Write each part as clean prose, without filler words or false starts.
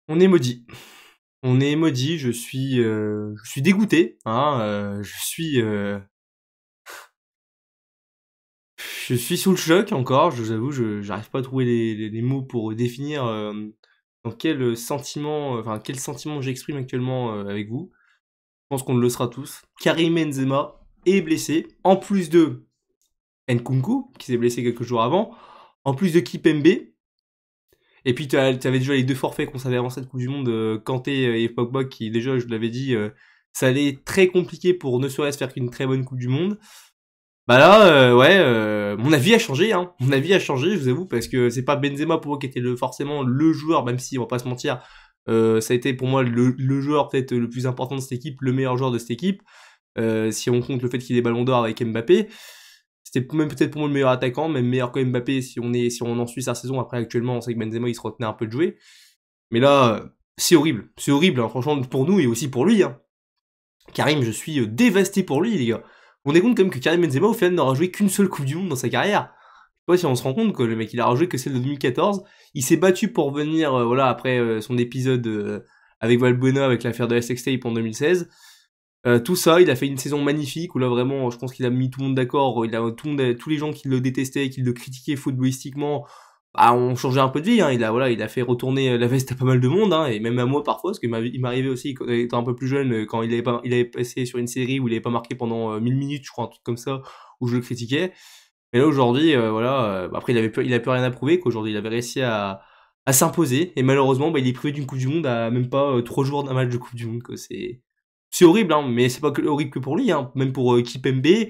On est maudit. On est maudit, je suis dégoûté, hein, je suis sous le choc encore, je vous avoue, j'arrive pas à trouver les mots pour définir dans quel sentiment, enfin quel sentiment j'exprime actuellement avec vous. Je pense qu'on le sera tous. Karim Benzema est blessé, en plus de Nkunku, qui s'est blessé quelques jours avant, en plus de Kipembe, et puis tu avais déjà les deux forfaits qu'on savait avant cette Coupe du Monde, Kanté et Pogba, qui déjà, je l'avais dit, ça allait être très compliqué pour ne serait-ce faire qu'une très bonne Coupe du Monde. Bah là, ouais, mon avis a changé, hein. Mon avis a changé, je vous avoue, parce que c'est pas Benzema pour moi qui était forcément le joueur, même si on va pas se mentir, ça a été pour moi le joueur peut-être le plus important de cette équipe, le meilleur joueur de cette équipe, si on compte le fait qu'il est Ballon d'Or avec Mbappé. C'était même peut-être pour moi le meilleur attaquant, même meilleur que Mbappé si on en suit sa saison. Après, actuellement, on sait que Benzema il se retenait un peu de jouer. Mais là, c'est horrible, hein, franchement, pour nous et aussi pour lui. Hein. Karim, je suis dévasté pour lui, les gars. Vous vous rendez compte quand même que Karim Benzema, au final, n'aura joué qu'une seule Coupe du Monde dans sa carrière. Je sais pas si on se rend compte que le mec, il a rejoué que celle de 2014. Il s'est battu pour venir, voilà, après son épisode avec Valbuena, avec l'affaire de la sextape en 2016. Tout ça, il a fait une saison magnifique où là vraiment, je pense qu'il a mis tout le monde d'accord. Il a tous les gens qui le détestaient, qui le critiquaient footballistiquement, bah, ont changé un peu de vie. Hein. Il a fait retourner la veste à pas mal de monde, hein, et même à moi parfois, parce qu'il m'arrivait aussi étant un peu plus jeune, quand il avait passé sur une série où il avait pas marqué pendant 1000 minutes, je crois, un truc comme ça, où je le critiquais. Mais là aujourd'hui, voilà, après il avait plus rien à prouver, qu'aujourd'hui il avait réussi à s'imposer, et malheureusement, bah, il est privé d'une Coupe du Monde à même pas 3 jours d'un match de Coupe du Monde, quoi. C'est horrible, hein, mais c'est pas horrible que pour lui, hein. Même pour Kipembe,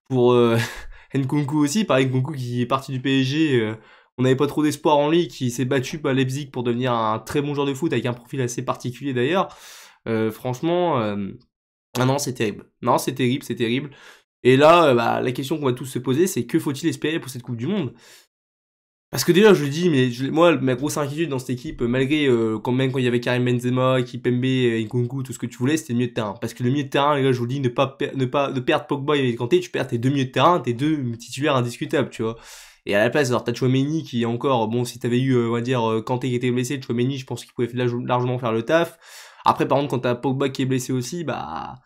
pour Nkunku aussi, pareil, Nkunku qui est parti du PSG, on n'avait pas trop d'espoir en lui, qui s'est battu à Leipzig pour devenir un très bon joueur de foot, avec un profil assez particulier d'ailleurs. Franchement, ah non, c'est terrible. Non, c'est terrible, c'est terrible. Et là, bah, la question qu'on va tous se poser, c'est que faut-il espérer pour cette Coupe du Monde? Parce que déjà, je le dis, mais moi, ma grosse inquiétude dans cette équipe, malgré même quand il y avait Karim Benzema, Kipembe, Nkunku, tout ce que tu voulais, c'était le milieu de terrain. Parce que le milieu de terrain, les gars, je vous le dis, ne perdre Pogba et Kanté, tu perds tes deux milieux de terrain, tes deux titulaires indiscutables, tu vois. Et à la place, alors t'as Chouameni qui est encore, bon, si t'avais eu, on va dire, Kanté qui était blessé, Chouameni, je pense qu'il pouvait largement faire le taf. Après, par contre, quand t'as Pogba qui est blessé aussi, bah,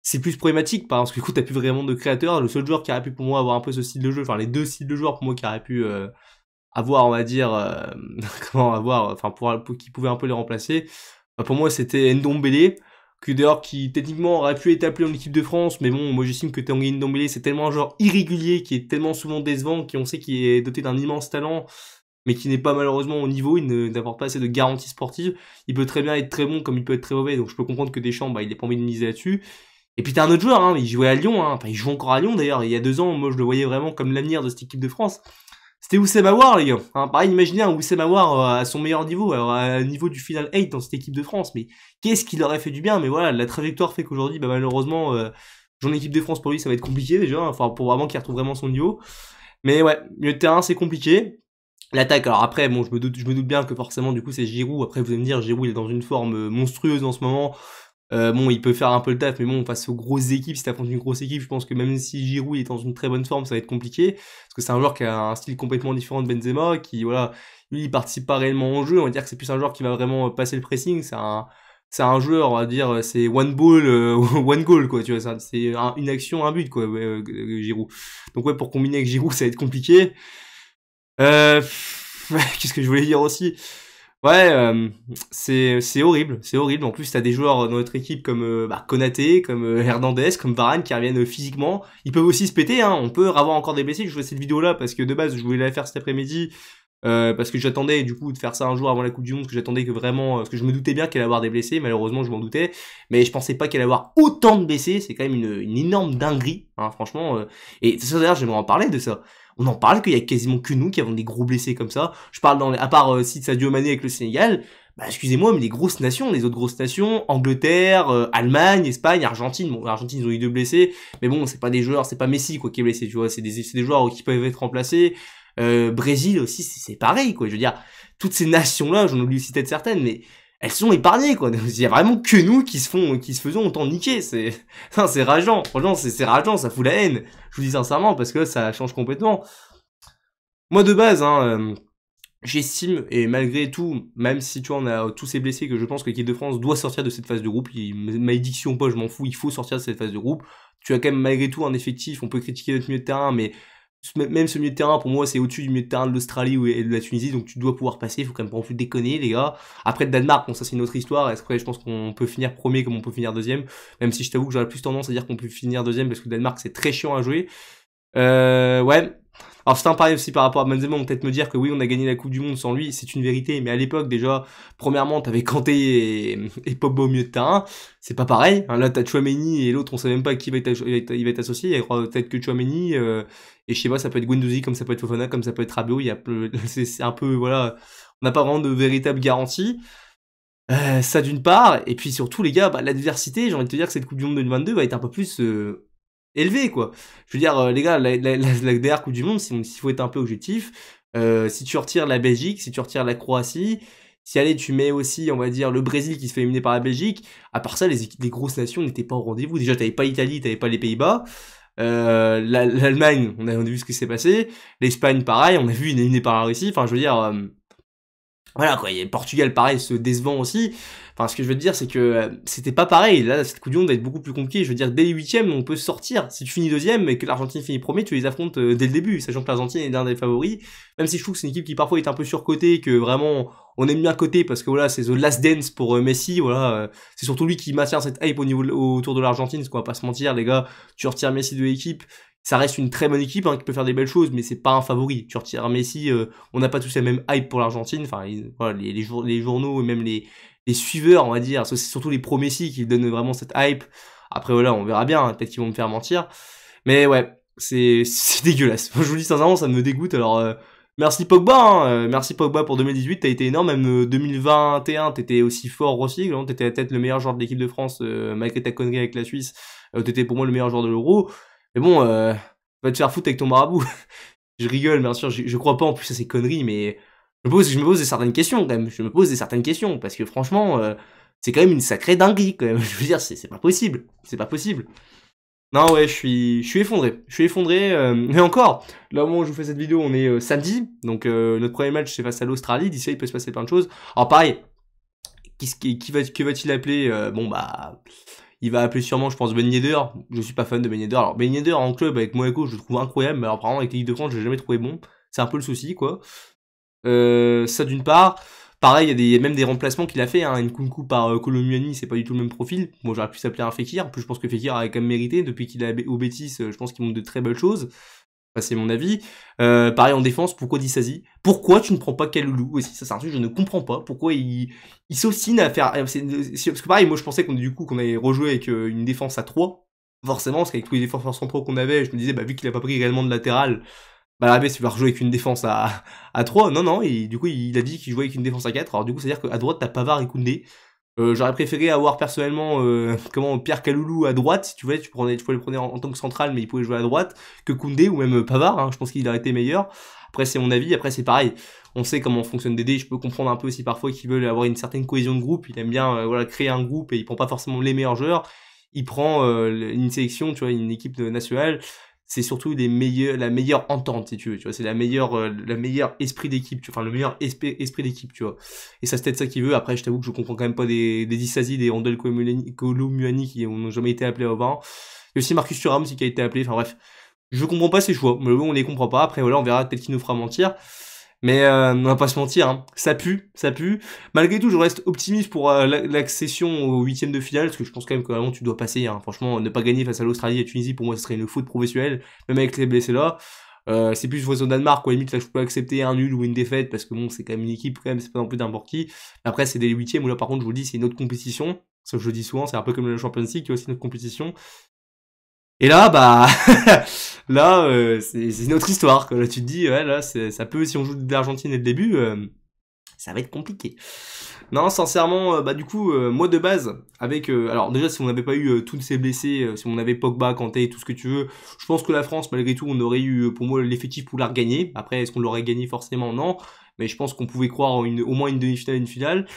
c'est plus problématique parce que du coup, t'as plus vraiment de créateur. Le seul joueur qui aurait pu pour moi avoir un peu ce style de jeu, enfin les deux styles de joueurs pour moi qui auraient pu avoir, on va dire, comment avoir, enfin, qui pouvait un peu les remplacer. Bah, pour moi, c'était Ndombele, que d'ailleurs, qui techniquement aurait pu être appelé en équipe de France, mais bon, moi j'estime que Tanguy Ndombele, c'est tellement un joueur irrégulier, qui est tellement souvent décevant, qui on sait qu'il est doté d'un immense talent, mais qui n'est pas malheureusement au niveau, n'apporte pas assez de garanties sportives. Il peut très bien être très bon, comme il peut être très mauvais, donc je peux comprendre que Deschamps, bah, il ait pas envie de miser là-dessus. Et puis t'as un autre joueur, hein, il jouait à Lyon, hein, enfin il joue encore à Lyon d'ailleurs, il y a 2 ans, moi je le voyais vraiment comme l'avenir de cette équipe de France. C'était Oussem Aouar, les gars. Hein, pareil, imaginez un Oussem Aouar à son meilleur niveau, alors à un niveau du final 8 dans cette équipe de France. Mais qu'est-ce qu'il aurait fait du bien? Mais voilà, la trajectoire fait qu'aujourd'hui, bah, malheureusement, jouer en équipe de France pour lui, ça va être compliqué déjà. Enfin, pour vraiment qu'il retrouve vraiment son niveau. Mais ouais, milieu de terrain, c'est compliqué. L'attaque, alors après, bon, je me doute bien que forcément, du coup, c'est Giroud. Après, vous allez me dire, Giroud, il est dans une forme monstrueuse en ce moment. Bon, il peut faire un peu le taf, mais bon, face aux grosses équipes, si t'affrontes une grosse équipe, je pense que même si Giroud est dans une très bonne forme, ça va être compliqué. Parce que c'est un joueur qui a un style complètement différent de Benzema, qui, voilà, lui, il participe pas réellement au jeu. On va dire que c'est plus un joueur qui va vraiment passer le pressing. C'est un joueur, on va dire, c'est one ball, one goal, quoi, tu vois. C'est une action, un but, quoi, ouais, Giroud. Donc, ouais, pour combiner avec Giroud, ça va être compliqué. Qu'est-ce que je voulais dire aussi? Ouais, c'est horrible, c'est horrible. En plus, t'as des joueurs dans notre équipe comme bah, Konaté, comme Hernandez, comme Varane qui reviennent physiquement. Ils peuvent aussi se péter, hein. On peut avoir encore des blessés. Je fais cette vidéo-là parce que de base, je voulais la faire cet après-midi parce que j'attendais du coup de faire ça un jour avant la Coupe du Monde, parce que j'attendais que vraiment, parce que je me doutais bien qu'elle allait avoir des blessés. Malheureusement, je m'en doutais, mais je pensais pas qu'elle allait avoir autant de blessés. C'est quand même une énorme dinguerie, hein, franchement. Et ça d'ailleurs, j'aimerais en parler de ça. On en parle qu'il y a quasiment que nous qui avons des gros blessés comme ça. Je parle à part si Sadio Mané avec le Sénégal, bah excusez-moi, mais les grosses nations, les autres grosses nations, Angleterre, Allemagne, Espagne, Argentine, bon, Argentine ils ont eu 2 blessés, mais bon, c'est pas des joueurs, c'est pas Messi quoi qui est blessé, tu vois, c'est des joueurs qui peuvent être remplacés. Brésil aussi, c'est pareil quoi. Je veux dire, toutes ces nations-là, j'en oublie aussi peut-être certaines, mais elles sont épargnées quoi. Il y a vraiment que nous qui se faisons autant niquer. C'est rageant. Franchement, c'est rageant, ça fout la haine. Je vous dis sincèrement parce que ça change complètement. Moi de base, hein, j'estime, et malgré tout, même si tu vois, on a tous ces blessés, que je pense que l'équipe de France doit sortir de cette phase de groupe. Malédiction ou pas, je m'en fous, il faut sortir de cette phase de groupe. Tu as quand même malgré tout un effectif, on peut critiquer notre milieu de terrain, mais même ce milieu de terrain, pour moi, c'est au-dessus du milieu de terrain de l'Australie et de la Tunisie, donc tu dois pouvoir passer, il faut quand même pas en plus déconner, les gars. Après, le Danemark, bon, ça c'est une autre histoire, après, je pense qu'on peut finir premier comme on peut finir deuxième, même si je t'avoue que j'aurais plus tendance à dire qu'on peut finir deuxième, parce que le Danemark, c'est très chiant à jouer. Ouais. Alors c'est un pari aussi par rapport à Benzema, on peut peut-être me dire que oui, on a gagné la Coupe du Monde sans lui, c'est une vérité, mais à l'époque déjà, premièrement, t'avais Kanté et Pogba au milieu de terrain, c'est pas pareil, hein, là t'as Tchouaméni et l'autre on sait même pas qui il va être associé, il y a peut-être que Tchouaméni, et je sais pas, ça peut être Guendouzi, comme ça peut être Fofana, comme ça peut être Rabiot, il y a c'est un peu, voilà, on n'a pas vraiment de véritable garantie. Ça d'une part, et puis surtout les gars, bah, l'adversité, j'ai envie de te dire que cette Coupe du Monde 2022 va être un peu plus élevé, quoi. Je veux dire, les gars, la dernière Coupe du Monde, s'il faut être un peu objectif, si tu retires la Belgique, si tu retires la Croatie, si allez, tu mets aussi, on va dire, le Brésil qui se fait éliminer par la Belgique, à part ça, les grosses nations n'étaient pas au rendez-vous. Déjà, t'avais pas l'Italie, t'avais pas les Pays-Bas. L'Allemagne, on a vu ce qui s'est passé. L'Espagne, pareil, on a vu, il est éliminé par la Russie. Enfin, je veux dire, voilà quoi, il y a le Portugal pareil, se décevant aussi. Enfin, ce que je veux te dire, c'est que c'était pas pareil. Là, cette Coupe du Monde va être beaucoup plus compliquée. Je veux dire, dès les huitièmes, on peut sortir. Si tu finis deuxième et que l'Argentine finit premier, tu les affrontes dès le début, sachant que l'Argentine est l'un des favoris. Même si je trouve que c'est une équipe qui parfois est un peu surcotée, que vraiment on aime bien côté parce que voilà, c'est the last dance pour Messi. Voilà, c'est surtout lui qui maintient cette hype autour de l'Argentine. Parce qu'on va pas se mentir, les gars, tu retires Messi de l'équipe. Ça reste une très bonne équipe hein, qui peut faire des belles choses, mais c'est pas un favori. Tu retires Messi, on n'a pas tous la même hype pour l'Argentine. Enfin, voilà, les journaux et même les suiveurs, on va dire, c'est surtout les pro-Messi qui donnent vraiment cette hype. Après voilà, on verra bien, hein, peut-être qu'ils vont me faire mentir. Mais ouais, c'est dégueulasse. Moi, je vous dis sincèrement, ça me dégoûte. Alors merci Pogba, hein, merci Pogba pour 2018, t'as été énorme. Même 2021, t'étais aussi fort aussi. Hein, t'étais peut-être le meilleur joueur de l'équipe de France, malgré ta connerie avec la Suisse. T'étais pour moi le meilleur joueur de l'Euro. Mais bon, va te faire foutre avec ton marabout. Je rigole, bien sûr, je crois pas en plus à ces conneries, mais je me pose des certaines questions quand même. Je me pose des certaines questions, parce que franchement, c'est quand même une sacrée dinguerie quand même. Je veux dire, c'est pas possible. C'est pas possible. Non, ouais, je suis effondré. Je suis effondré, mais encore, là au moment où je vous fais cette vidéo, on est samedi, donc notre premier match c'est face à l'Australie. D'ici là, il peut se passer plein de choses. Alors pareil, que va-t-il appeler bon bah il va appeler sûrement je pense Ben Yedder. Je suis pas fan de Ben Yedder. Alors Ben Yedder en club avec Monaco je le trouve incroyable, mais alors apparemment avec l'équipe de France je l'ai jamais trouvé bon. C'est un peu le souci quoi. Ça d'une part. Pareil, il y a même des remplacements qu'il a fait, hein. Nkunku par Kolo c'est pas du tout le même profil. Moi j'aurais pu s'appeler un Fekir. En plus je pense que Fekir a quand même mérité depuis qu'il est au Betis. Je pense qu'il montre de très belles choses. Enfin, c'est mon avis. Pareil en défense, pourquoi Disasi? Pourquoi tu ne prends pas Kaloulou aussi? Ça c'est un truc que je ne comprends pas. Pourquoi il s'obstine à faire... Parce que pareil, moi je pensais qu'on allait rejouer avec une défense à 3. Forcément, parce qu'avec tous les défenseurs centraux qu'on avait, je me disais, bah vu qu'il a pas pris réellement de latéral, bah la baisse il va rejouer avec une défense à 3. Non, non, et du coup il a dit qu'il jouait avec une défense à 4. Alors du coup c'est-à-dire qu'à droite t'as Pavard et Koundé. J'aurais préféré avoir personnellement Pierre Kaloulou à droite, si tu voulais, tu pouvais le prendre en tant que central, mais il pouvait jouer à droite, que Koundé ou même Pavard, hein, je pense qu'il aurait été meilleur. Après c'est mon avis, après c'est pareil, on sait comment fonctionne Dédé, je peux comprendre un peu aussi parfois qu'ils veulent avoir une certaine cohésion de groupe, il aime bien voilà, créer un groupe et il prend pas forcément les meilleurs joueurs, il prend une sélection, tu vois, une équipe nationale, c'est surtout la meilleure entente si tu veux, tu vois, c'est la meilleure esprit d'équipe, enfin le meilleur esprit d'équipe, tu vois. Et ça c'est peut-être ça qu'il veut. Après je t'avoue que je comprends quand même pas des Disasi, des Randall Kolo-Muani qui n'ont jamais été appelés avant. Il y a aussi Marcus Thuram aussi qui a été appelé, enfin bref. Je comprends pas ses choix, mais bon on les comprend pas. Après voilà on verra peut-être qu'il nous fera mentir. Mais on va pas se mentir, hein. Ça pue, ça pue. Malgré tout, je reste optimiste pour l'accession au huitième de finale, parce que je pense quand même que vraiment tu dois passer. Hein. Franchement, ne pas gagner face à l'Australie et à Tunisie, pour moi, ce serait une faute professionnelle, même avec les blessés là. C'est plus face au Danemark, quoi. Limite, là, je peux accepter un nul ou une défaite, parce que bon, c'est quand même une équipe, quand même, c'est pas non plus n'importe qui. Après, c'est des huitièmes où là, par contre, je vous le dis, c'est une autre compétition. Ça, je le dis souvent, c'est un peu comme le Champions League, qui est aussi notre compétition. Et là, bah, là, c'est une autre histoire. Quoi. Là, tu te dis, ouais, là, ça peut, si on joue de l'Argentine dès le début, ça va être compliqué. Non, sincèrement, bah du coup, moi de base, avec, alors déjà, si on n'avait pas eu tous ces blessés, si on avait Pogba, Kanté, tout ce que tu veux, je pense que la France, malgré tout, on aurait eu, pour moi, l'effectif pour la regagner. Après, est-ce qu'on l'aurait gagné forcément? Non, mais je pense qu'on pouvait croire en au moins une demi-finale, une finale.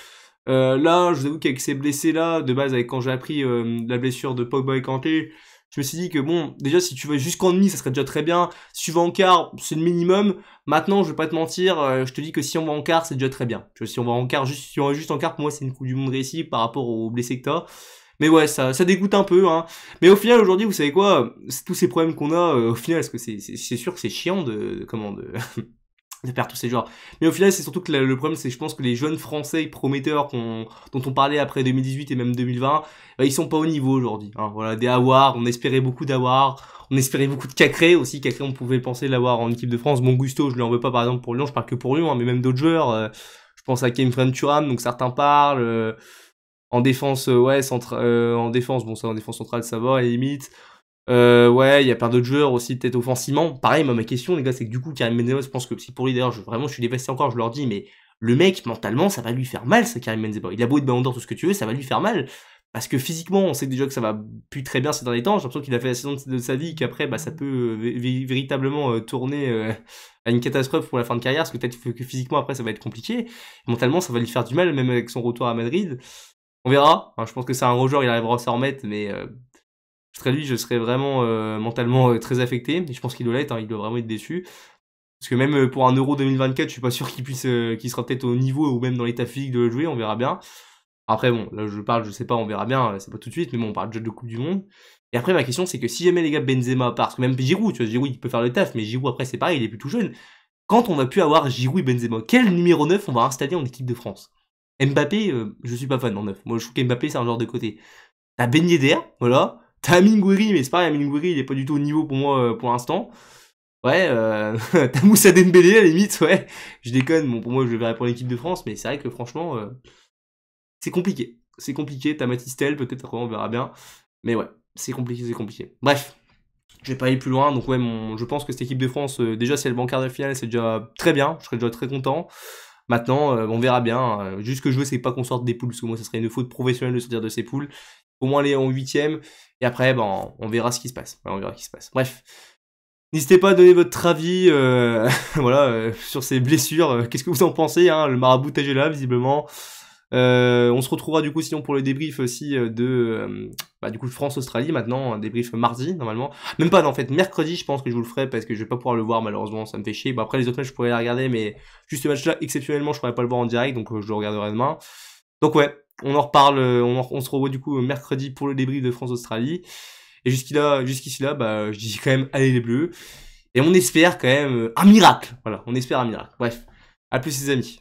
Là, je vous avoue qu'avec ces blessés-là, de base, avec quand j'ai appris la blessure de Pogba et Kanté, je me suis dit que bon, déjà si tu vas jusqu'en demi, ça serait déjà très bien. Si tu vas en quart, c'est le minimum. Maintenant, je vais pas te mentir, je te dis que si on va en quart, c'est déjà très bien. Tu vois, si on va en quart, si on va juste en quart, pour moi, c'est une Coupe du Monde réussie par rapport aux blessés que t'as. Mais ouais, ça dégoûte un peu, hein. Mais au final, aujourd'hui, vous savez quoi, tous ces problèmes qu'on a, au final, parce que c'est sûr que c'est chiant de perdre tous ces joueurs. Mais au final, c'est surtout que le problème, c'est je pense que les jeunes Français prometteurs dont on parlait après 2018 et même 2020, bah, ils sont pas au niveau aujourd'hui. Hein. Voilà, des Aouar, on espérait beaucoup d'Aouar, on espérait beaucoup de Cacré aussi. Cacré, on pouvait penser l'avoir en équipe de France. Bon, Gusto, je lui en veux pas par exemple pour Lyon, je parle que pour Lyon, hein, mais même d'autres joueurs. Je pense à Kevin Thuram, donc certains parlent. En défense, ouais, en défense, bon ça en défense centrale ça va à la limite. Ouais, il y a plein d'autres joueurs aussi, peut-être offensivement. Pareil, moi, ma question, les gars, c'est que du coup, Karim Benzema, je pense que si pour lui, d'ailleurs, vraiment, je suis dévasté encore, je leur dis, mais le mec, mentalement, ça va lui faire mal, ça, Karim Benzema. Il a beau être Ballon d'Or, tout ce que tu veux, ça va lui faire mal. Parce que physiquement, on sait déjà que ça va plus très bien ces derniers temps. J'ai l'impression qu'il a fait la saison de sa vie, qu'après, bah, ça peut véritablement tourner à une catastrophe pour la fin de carrière, parce que peut-être que physiquement, après, ça va être compliqué. Mentalement, ça va lui faire du mal, même avec son retour à Madrid. On verra. Hein, je pense que c'est un gros joueur, il arrivera à s'en remettre, mais je serais lui, je serais vraiment mentalement très affecté. Et je pense qu'il doit l'être, hein, il doit vraiment être déçu. Parce que même pour un Euro 2024, je suis pas sûr qu'il sera peut-être au niveau ou même dans l'état physique de le jouer, on verra bien. Après bon, là je parle, je sais pas, on verra bien, c'est pas tout de suite, mais bon, on parle déjà de Coupe du Monde. Et après ma question c'est que si jamais les gars Benzema part, parce que même Giroud, tu vois, Giroud il peut faire le taf, mais Giroud après c'est pareil, il est plus tout jeune. Quand on va pu avoir Giroud et Benzema, quel numéro 9 on va installer en équipe de France? Mbappé, je suis pas fan en 9. Moi je trouve qu'Mbappé c'est un genre de côté. T'as Ben Yedder, voilà. T'as Amine Gouiri, mais c'est pareil, Amine Gouiri, il est pas du tout au niveau pour moi pour l'instant. Ouais, t'as Moussa Dembélé à la limite, ouais. Je déconne, bon pour moi je le verrai pour l'équipe de France, mais c'est vrai que franchement, c'est compliqué. C'est compliqué, t'as Mathys Tel, peut-être après on verra bien. Mais ouais, c'est compliqué, c'est compliqué. Bref, je vais pas aller plus loin, donc ouais, je pense que cette équipe de France, déjà si elle va en quart de finale, c'est déjà très bien, je serais déjà très content. Maintenant, on verra bien. Juste ce que je veux, c'est pas qu'on sorte des poules, parce que moi, ça serait une faute professionnelle de sortir de ces poules. Au moins aller en huitième, et après, ben, on verra ce qui se passe. On verra ce qui se passe. Bref, n'hésitez pas à donner votre avis, voilà, sur ces blessures. Qu'est-ce que vous en pensez, hein, le maraboutage est là, visiblement. On se retrouvera du coup sinon pour le débrief aussi du coup de France-Australie maintenant, un débrief mardi normalement. Même pas, non, en fait mercredi je pense que je vous le ferai parce que je vais pas pouvoir le voir malheureusement, ça me fait chier. Bon, après les autres matchs je pourrais les regarder, mais juste ce match là exceptionnellement je pourrais pas le voir en direct, donc je le regarderai demain. Donc ouais, on en reparle, on se revoit du coup mercredi pour le débrief de France-Australie. Et jusqu'ici là, bah je dis quand même allez les Bleus. Et on espère quand même un miracle. Voilà, on espère un miracle. Bref, à plus les amis.